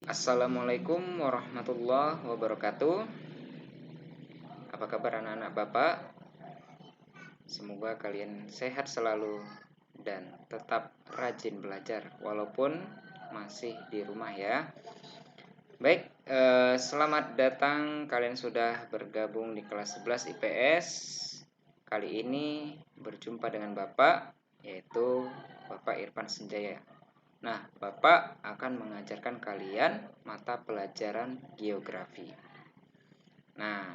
Assalamualaikum warahmatullahi wabarakatuh. Apa kabar anak-anak Bapak? Semoga kalian sehat selalu dan tetap rajin belajar walaupun masih di rumah ya. Baik, selamat datang. Kalian sudah bergabung di kelas 11 IPS. Kali ini berjumpa dengan Bapak, yaitu Bapak Irfan Senjaya. Nah, Bapak akan mengajarkan kalian mata pelajaran geografi. Nah,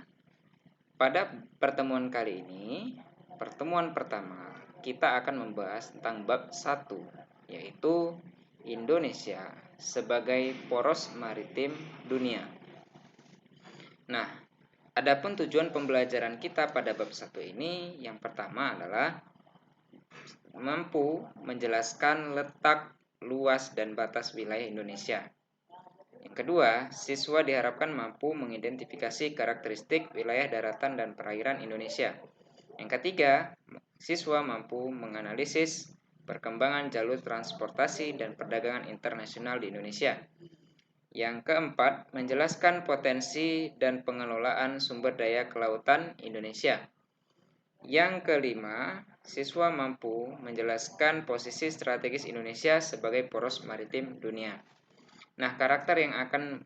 pada pertemuan kali ini, pertemuan pertama, kita akan membahas tentang bab 1, yaitu Indonesia sebagai poros maritim dunia. Nah, adapun tujuan pembelajaran kita pada bab 1 ini, yang pertama adalah mampu menjelaskan letak, luas, dan batas wilayah Indonesia. Yang kedua, siswa diharapkan mampu mengidentifikasi karakteristik wilayah daratan dan perairan Indonesia. Yang ketiga, siswa mampu menganalisis perkembangan jalur transportasi dan perdagangan internasional di Indonesia. Yang keempat, menjelaskan potensi dan pengelolaan sumber daya kelautan Indonesia. Yang kelima, siswa mampu menjelaskan posisi strategis Indonesia sebagai poros maritim dunia. Nah, karakter yang akan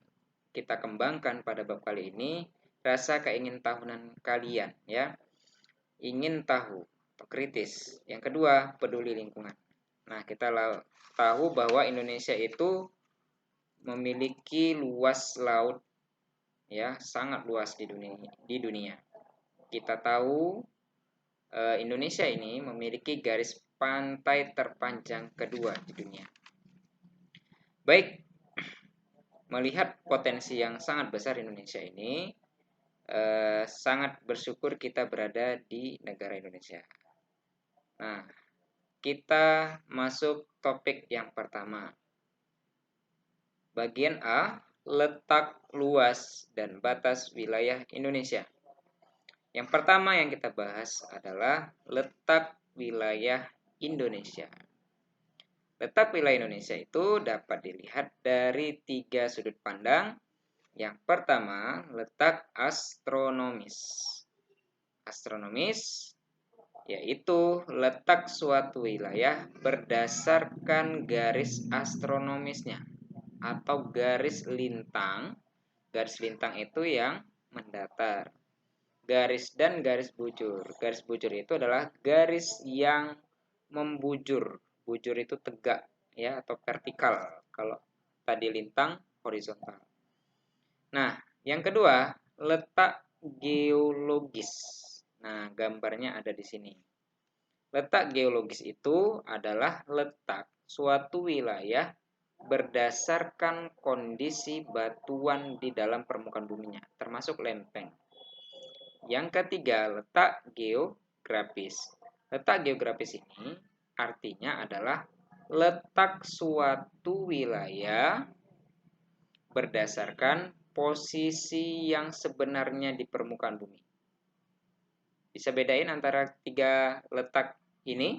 kita kembangkan pada bab kali ini, rasa keingintahuan kalian ya. Ingin tahu atau kritis. Yang kedua, peduli lingkungan. Nah, kita tahu bahwa Indonesia itu memiliki luas laut ya, sangat luas di dunia. Kita tahu Indonesia ini memiliki garis pantai terpanjang kedua di dunia. Baik, melihat potensi yang sangat besar Indonesia ini, sangat bersyukur kita berada di negara Indonesia. Nah, kita masuk topik yang pertama. Bagian A, letak, luas, dan batas wilayah Indonesia. Yang pertama yang kita bahas adalah letak wilayah Indonesia. Letak wilayah Indonesia itu dapat dilihat dari 3 sudut pandang. Yang pertama, letak astronomis. Astronomis yaitu letak suatu wilayah berdasarkan garis astronomisnya atau garis lintang. Garis lintang itu yang mendatar. Garis dan garis bujur. Garis bujur itu adalah garis yang membujur. Bujur itu tegak ya atau vertikal. Kalau tadi lintang horizontal. Nah, yang kedua, letak geologis. Nah, gambarnya ada di sini. Letak geologis itu adalah letak suatu wilayah berdasarkan kondisi batuan di dalam permukaan buminya, termasuk lempeng. Yang ketiga, letak geografis. Letak geografis ini artinya adalah letak suatu wilayah berdasarkan posisi yang sebenarnya di permukaan bumi. Bisa bedain antara 3 letak ini?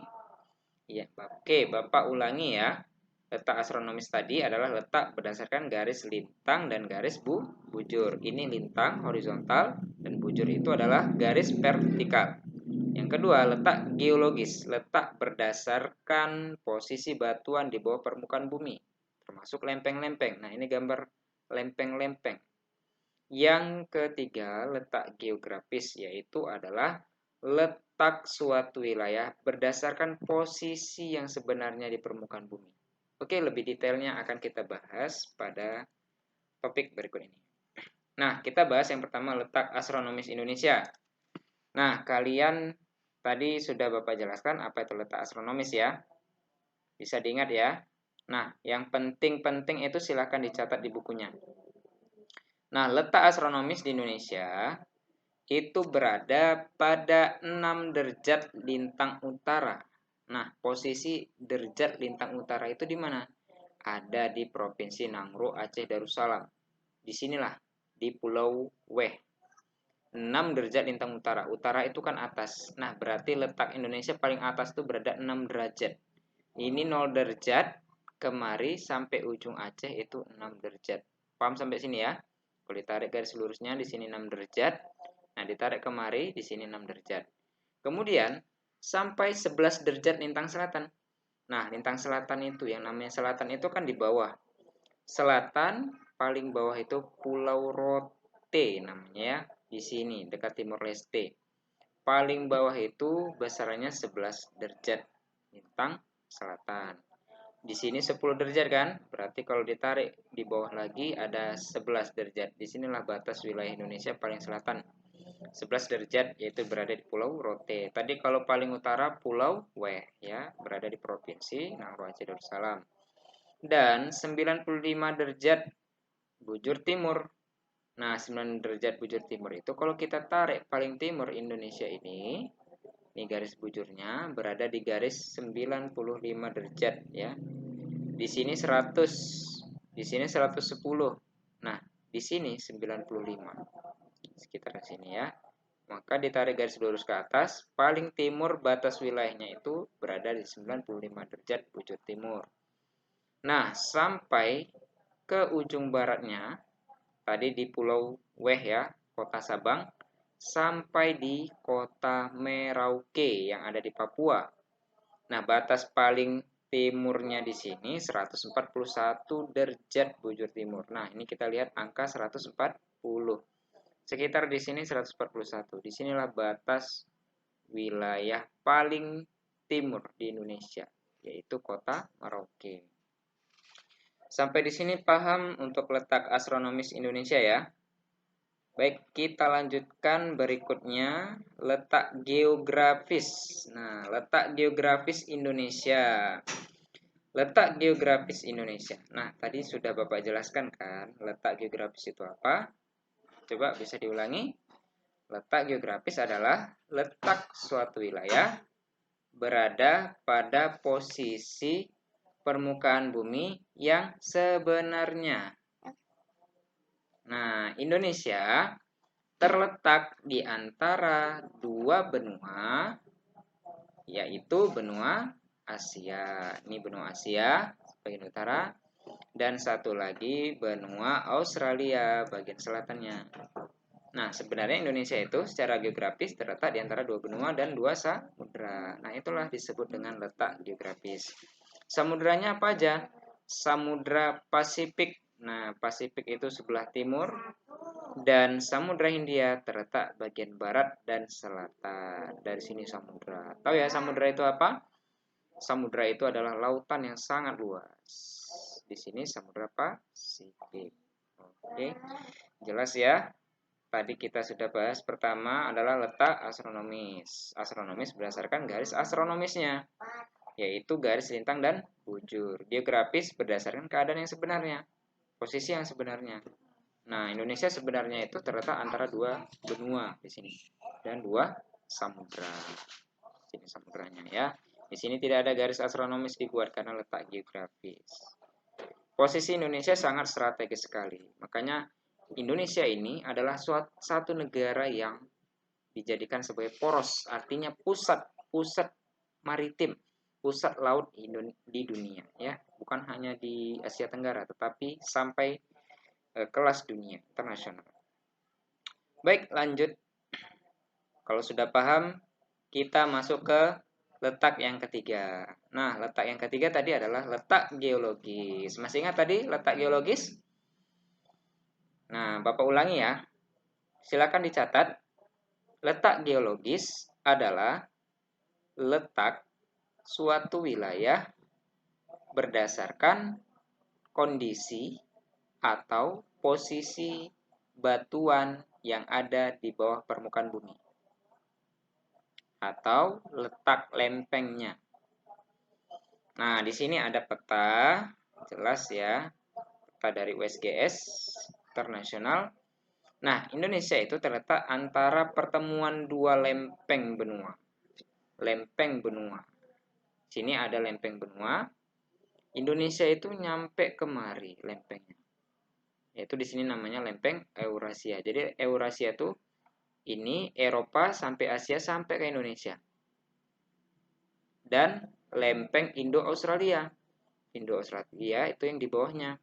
Ya, oke, Bapak ulangi ya. Letak astronomis tadi adalah letak berdasarkan garis lintang dan garis bujur. Ini lintang horizontal dan bujur itu adalah garis vertikal. Yang kedua, letak geologis, letak berdasarkan posisi batuan di bawah permukaan bumi, termasuk lempeng-lempeng. Nah, ini gambar lempeng-lempeng. Yang ketiga, letak geografis, yaitu adalah letak suatu wilayah berdasarkan posisi yang sebenarnya di permukaan bumi. Oke, lebih detailnya akan kita bahas pada topik berikut ini. Nah, kita bahas yang pertama, letak astronomis Indonesia. Nah, kalian tadi sudah Bapak jelaskan apa itu letak astronomis ya. Bisa diingat ya. Nah, yang penting-penting itu silahkan dicatat di bukunya. Nah, letak astronomis di Indonesia itu berada pada 6 derajat lintang utara. Nah, posisi derajat lintang utara itu di mana? Ada di Provinsi Nangro, Aceh Darussalam. Di sinilah, di Pulau Weh. 6 derajat lintang utara. Utara itu kan atas. Nah, berarti letak Indonesia paling atas itu berada 6 derajat. Ini 0 derajat, kemari sampai ujung Aceh itu 6 derajat. Paham sampai sini ya? Kalau ditarik garis lurusnya di sini 6 derajat. Nah, ditarik kemari di sini 6 derajat. Kemudian sampai 11 derajat lintang selatan. Nah, lintang selatan itu yang namanya selatan itu kan di bawah. Selatan paling bawah itu Pulau Rote namanya ya, di sini dekat Timor Leste. Paling bawah itu besarannya 11 derajat lintang selatan. Di sini 10 derajat kan? Berarti kalau ditarik di bawah lagi ada 11 derajat. Disinilah batas wilayah Indonesia paling selatan. 11 derajat yaitu berada di Pulau Rote. Tadi kalau paling utara Pulau Weh ya, berada di Provinsi Nangro Aceh Darussalam. Dan 95 derajat bujur timur. Nah, 9 derajat bujur timur itu kalau kita tarik paling timur Indonesia ini garis bujurnya berada di garis 95 derajat ya. Di sini 100, di sini 110. Nah, di sini 95. Sekitar sini ya. Maka ditarik garis lurus ke atas, paling timur batas wilayahnya itu berada di 95 derajat bujur timur. Nah, sampai ke ujung baratnya, tadi di Pulau Weh ya, kota Sabang, sampai di kota Merauke yang ada di Papua. Nah, batas paling timurnya di sini 141 derajat bujur timur. Nah, ini kita lihat angka 140. Sekitar di sini 141. Disinilah batas wilayah paling timur di Indonesia, yaitu kota Merauke. Sampai di sini paham untuk letak astronomis Indonesia ya. Baik, kita lanjutkan berikutnya letak geografis. Nah, letak geografis Indonesia. Letak geografis Indonesia. Nah, tadi sudah Bapak jelaskan kan, letak geografis itu apa? Coba bisa diulangi. Letak geografis adalah letak suatu wilayah berada pada posisi permukaan bumi yang sebenarnya. Nah, Indonesia terletak di antara dua benua, yaitu benua Asia. Ini benua Asia bagian utara, dan satu lagi benua Australia bagian selatannya. Nah, sebenarnya Indonesia itu secara geografis terletak di antara dua benua dan dua samudra. Nah, itulah disebut dengan letak geografis. Samudranya apa aja? Samudra Pasifik. Nah, Pasifik itu sebelah timur, dan Samudra Hindia terletak bagian barat dan selatan. Dari sini samudra. Tahu ya samudra itu apa? Samudra itu adalah lautan yang sangat luas. Di sini Samudra Pasifik. Oke, jelas ya? Tadi kita sudah bahas pertama adalah letak astronomis. Astronomis berdasarkan garis astronomisnya, yaitu garis lintang dan bujur. Geografis berdasarkan keadaan yang sebenarnya, posisi yang sebenarnya. Nah, Indonesia sebenarnya itu terletak antara dua benua di sini dan dua samudra. Sini samudranya ya. Di sini tidak ada garis astronomis dibuat karena letak geografis. Posisi Indonesia sangat strategis sekali. Makanya Indonesia ini adalah satu negara yang dijadikan sebagai poros, artinya pusat maritim, pusat laut di dunia ya, bukan hanya di Asia Tenggara tetapi sampai kelas dunia internasional. Baik, lanjut. Kalau sudah paham, kita masuk ke letak yang ketiga. Nah, letak yang ketiga tadi adalah letak geologis. Masih ingat tadi letak geologis? Nah, Bapak ulangi ya. Silakan dicatat. Letak geologis adalah letak suatu wilayah berdasarkan kondisi atau posisi batuan yang ada di bawah permukaan bumi atau letak lempengnya. Nah, di sini ada peta, jelas ya, peta dari USGS Internasional. Nah, Indonesia itu terletak antara pertemuan dua lempeng benua. Lempeng benua. Sini ada lempeng benua. Indonesia itu nyampe kemari lempengnya. Yaitu di sini namanya lempeng Eurasia. Jadi Eurasia itu ini Eropa sampai Asia sampai ke Indonesia. Dan lempeng Indo-Australia. Indo-Australia itu yang di bawahnya.